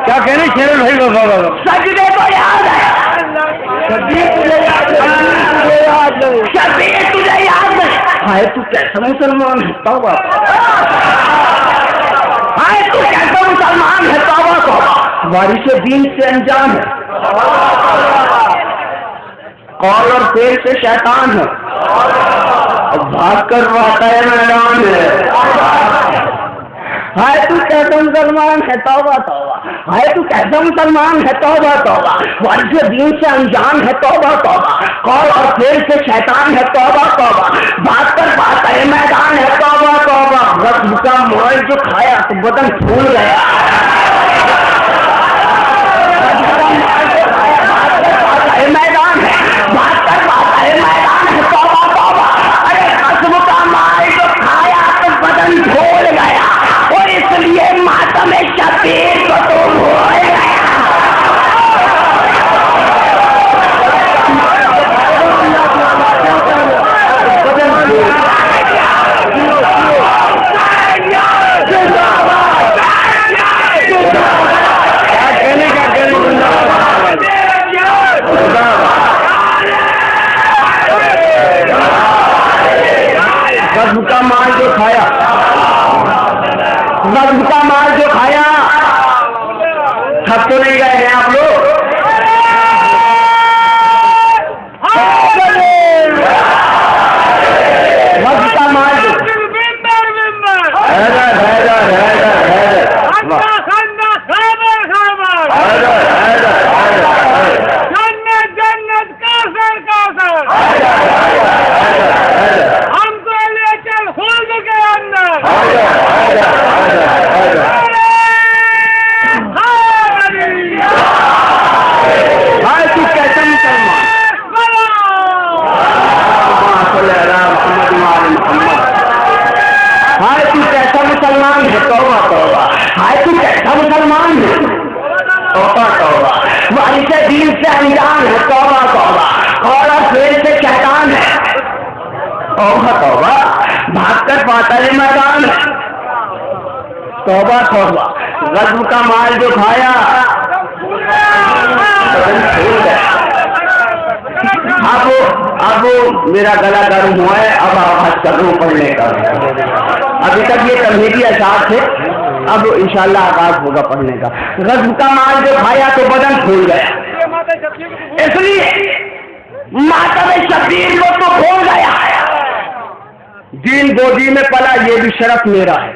Speaker 1: کیا کہنے شیر بھائی بابا
Speaker 2: سجدے تو یاد ہے، شبیر تجھے یاد نہیں، ہائے تو کیسا مسلمان ہے توبہ، ہائے تو کیسا مسلمان ہے توبہ توبہ، وارث دین سے انجام ہے، قول اور فعل سے شیطان ہے، اور بھاگ کر رہتا ہے میدان ہے، ہائے تو کیسا مسلمان ہے توبہ توبہ، ہائے تو کیسا مسلمان ہے توبہ توبہ، وارث دین سے انجان ہے توبہ توبہ، قول اور فعل سے شیطان ہے توبہ توبہ، بات کر بات ہے میدان ہے توبہ توبہ، غصب کا مال جو کھایا تو بدن پھول گیا، میدان ہے بات کر بات ہے میدان ہے توبہ توبہ، ارے غصب کا مال جو کھایا تو بدن پھول گیا، اور اس لیے ماتم شبیر کو تو بھول گیا، غصب کا مال جو کھایا، غصب کا مال جو کھایا، تھک تو نہیں گئے ہیں آپ لوگ؟ غصب کا مال جو مسلمان ہے توبہ توبہ، ہائے تو کیسا مسلمان ہے توبہ توبہ، وارث دین سے انجان ہے توبہ توبہ، قول اور فعل سے شیطان ہے توبہ توبہ، بھاگ کر پاتا ہے میدان ہے توبہ توبہ، غصب کا مال جو کھایا اب میرا گلا گرم ہوا ہے، اب آغاز کر رہا ہوں پڑھنے کا، ابھی تک یہ تمہیدی اشعار تھے، اب انشاءاللہ آغاز ہوگا پڑھنے کا۔ غصب کا مال جو کھایا تو بدن پھول گیا، اس لیے ماتم شبیر کو تو کھول گیا، دین گودی میں پلا یہ بھی شرف میرا ہے،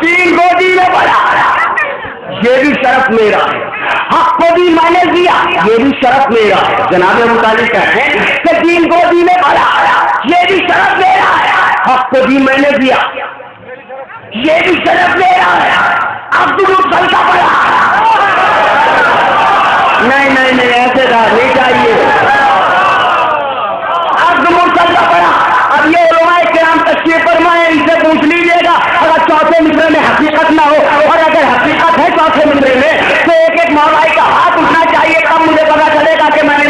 Speaker 2: دین گودی میں پلا یہ بھی شرف میرا ہے، حق کو بھی میں نے دیا یہ بھی شرف میرا ہے۔ جناب مطالب کہتے ہیں کہ دین گودی میں پلا یہ بھی شرف میرا ہے، حق کو بھی میں نے دیا یہ بھی شرف میرا ہے، عبد المصطفیٰ کا پڑا نہیں ایسے نہیں چاہیے، عبد المصطفیٰ کا پڑا۔ اب یہ علماء کرام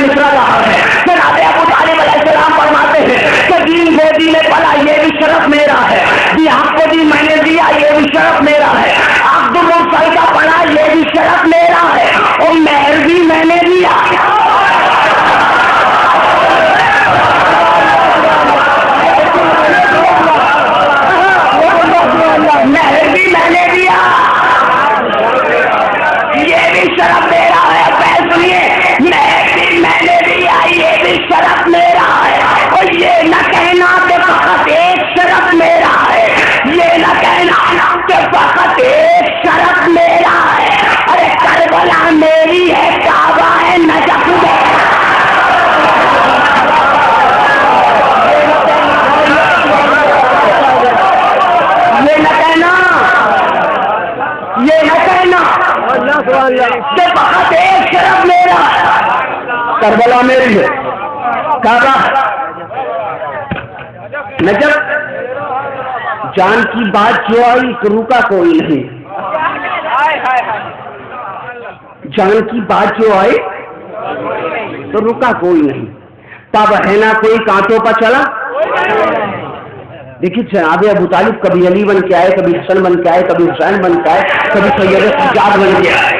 Speaker 2: مصرع رہا ہے. جناب ابو طالب علیہ السلام فرماتے ہیں کہ دین گودی میں پلا یہ بھی شرف میرا ہے, جی حق کو دی میں نے دیا یہ بھی شرف میرا ہے, عبد المرسل کا پڑا یہ بھی شرف میرا ہے, اور مہر بھی میں نے دیا, مہر بھی میں نے دیا, یہ بھی شرف میرا ہے. پہ سنیے, مہر بھی میں نے دیا یہ بھی شرف میرا ہے, اور یہ نہ کہنا کہ فقط ایک شرف میرا ہے, یہ نہ کہنا کہ فقط ایک شرف میرا ہے. ارے کربلا میری ہے, کعبہ ہے نجف میرا. یہ نہ کہنا کہ بہت ایک شرف میرا ہے, کربلا میری ہے, کعبہ نجف. جان کی بات جو آئی تو رکا کوئی نہیں, جان کی بات جو آئی تو رکا کوئی نہیں. تب ہے نا کوئی کانٹوں پر چلا. دیکھیے جناب ابو طالب کبھی علی بن کے آئے, کبھی حسن بن کے آئے, کبھی حسین بن کے آئے, کبھی سید سجاد بن کے آئے,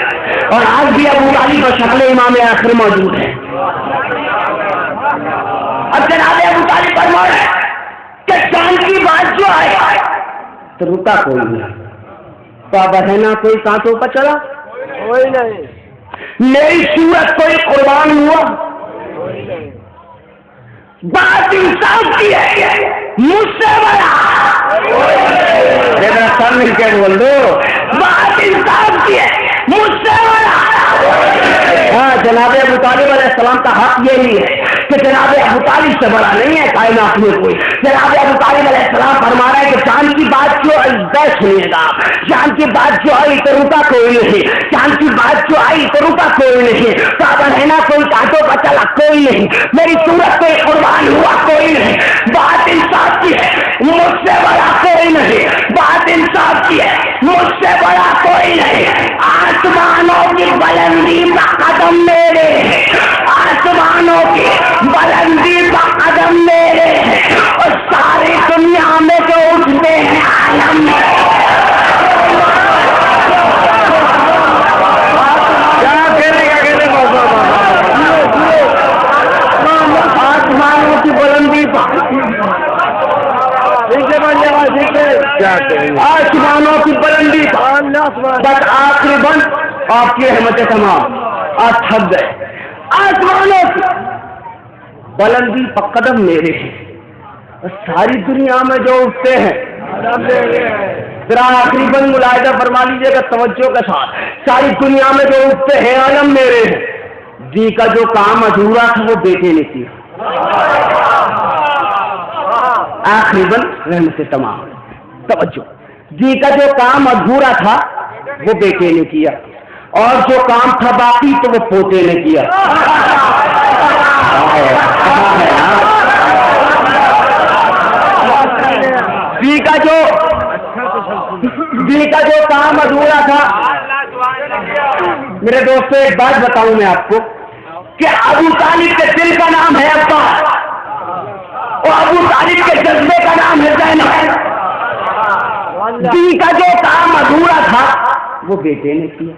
Speaker 2: اور آج بھی ابو طالب اور شکل امام آخر موجود ہے. اب جناب ابو طالب فرما رہے ہیں کہ جان کی بات جو آئے تو رکا کوئی نہیں, بابا ہے نا کوئی کانٹوں پر چلا, کوئی نہیں. میری صورت کوئی قربان ہوا, بات انصاف کی ہے, مجھ سے بڑا میرا سر مل کے بول دو, بات انصاف کی ہے, مجھ سے بڑا. ہاں, جناب ابو طالب علیہ السلام کا حق یہی ہے کہ جناب ابو طالب سے بڑا نہیں ہے کائنات میں کوئی. جناب ابو طالب علیہ السلام فرما رہا ہے کہ جان کی بات جو آئی سنیے گا, جان کی بات جو آئی تو رکا کوئی نہیں, جان کی بات جو آئی تو رکا کوئی نہیں. کعبہ رہنا کوئی کانٹوں پر چلا کوئی نہیں, میری صورت کوئی قربان ہوا کوئی نہیں. بات انصاف کی ہے, مجھ سے بڑا کوئی نہیں, بات انصاف کی ہے, مجھ سے بڑا کوئی نہیں. آسمانوں کی بلندی کا قدم میرے, آسمانوں کی بلندی کا قدم میرے, اور ساری دنیا میں جو اٹھتے ہیں عالم میں. آسمانوں کی بلندی آسمانوں کی بلندی بس آخری بند آپ کی احمد تمام آج تھک گئے. آسمانوں کی بلندی پر قدم میرے ہیں, ساری دنیا میں جو اٹھتے ہیں, ذرا آخری بند ملاحظہ فرما لیجیے گا توجہ کے ساتھ, ساری دنیا میں جو اٹھتے ہیں عالم میرے ہیں. جی کا جو کام ادھورا تھا وہ بیٹے نے کیا, آخری بند رحمت تمام. توجہ, جی کا جو کام ادھورا تھا وہ بیٹے نے کیا, اور جو کام تھا باقی تو وہ پوتے نے کیا. جی کا جو کام ادھورا تھا. میرے دوستوں ایک بات بتاؤں میں آپ کو کہ ابو طالب کے دل کا نام ہے عباس, اور ابو طالب کے جذبے کا نام ہے زینب. جی کا جو کام ادھورا تھا وہ بیٹے نے کیا,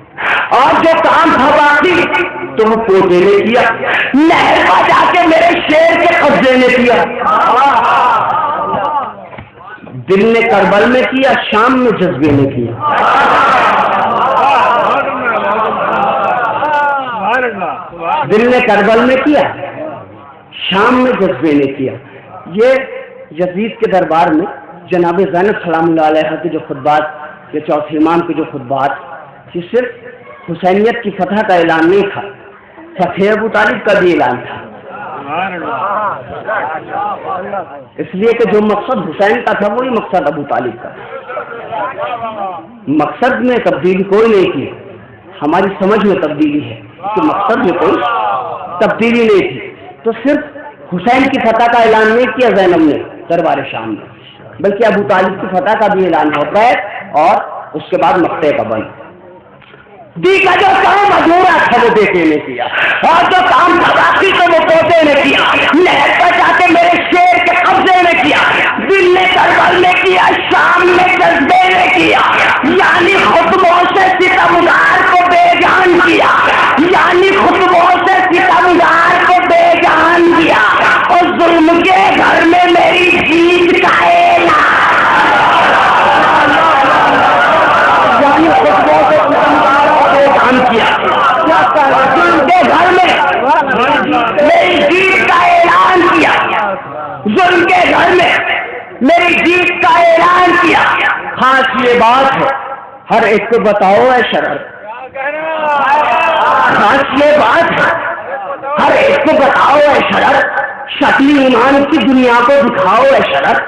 Speaker 2: اور جو کام تھا باقی تو وہ پوتے نے کیا. نہر پر جا کے میرے شیر کے قبضے نے کیا. دل نے کربل میں کیا, شام میں جذبے نے کیا. دل نے کربل میں کیا, شام میں جذبے نے کیا. یہ یزید کے دربار میں جناب زینب سلام اللہ علیہ کے جو خطبات, یہ چوتھے امام کے جو خطبات, یہ صرف حسینیت کی فتح کا اعلان نہیں تھا, فتح ابو طالب کا بھی اعلان تھا. اس لیے کہ جو مقصد حسین کا تھا وہی مقصد ابو طالب کا تھا. مقصد میں تبدیلی کوئی نہیں کی, ہماری سمجھ میں تبدیلی ہے کہ مقصد میں کوئی تبدیلی نہیں تھی. تو صرف حسین کی فتح کا اعلان نہیں کیا زینب نے دربار شام میں, بلکہ ابو طالب کی فتح کا بھی اعلان ہوتا ہے, اور اس کے بعد مقطع کا بند. دی کا جو کام ادھورا تھا وہ بیٹے نے کیا، اور جو کام باقی تو وہ پوتے نے کیا، نہر پر جا کے میرے شیر کے قبضے نے کیا، دل نے کربل نے کیا، شام میں جذبے نے کیا، یعنی خطبوں سے ستمگار کو بے جان کیا، یعنی خطبوں سے ستمگار کو بے جان کیا، اور ظلم کے گھر میں میری جیت کا اعلان، یعنی خطبوں سے ستمگار کیا، ظلم کے گھر میں میری جیت کا اعلان کیا، ظلم کے گھر میں میری جیت کا اعلان کیا۔
Speaker 1: خاص یہ بات ہے، ہر ایک کو بتاؤ اے شرر،
Speaker 2: خاص یہ بات ہے، ہر ایک کو بتاؤ اے شرر، شکل ایمان کی دنیا کو دکھاؤ اے شرر،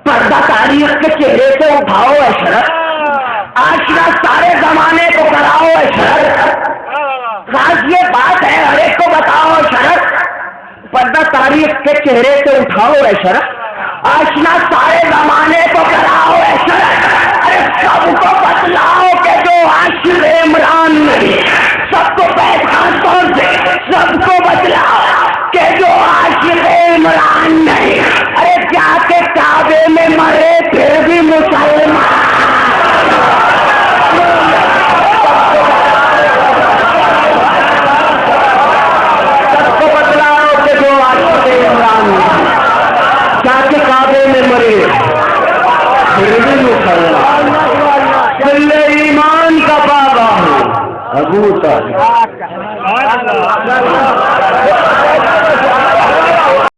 Speaker 2: پردہ تاریخ کے چہرے سے اٹھاؤ اے شرر، آشنا سارے زمانے کو کراؤ اے شرر۔ خاص یہ بات ہے، ہر ایک کو بتاؤ اے شرر، پردہ تاریخ کے چہرے سے اٹھاؤ اے شرر، آشنا سارے زمانے کو کراؤ اے شرر۔ ارے سب کو بتلاؤ کہ جو عاشق عمران نہیں، سب کو پہچان کون سے، سب کو بتلاؤ کہ جو عاشق عمران نہیں، ارے جا کے کعبے میں مرے پھر بھی مسلمان۔
Speaker 1: کے کعبے میں مرے پھر بھی مسلمان، دل ایمان کا بابا ہوں ابو طالب۔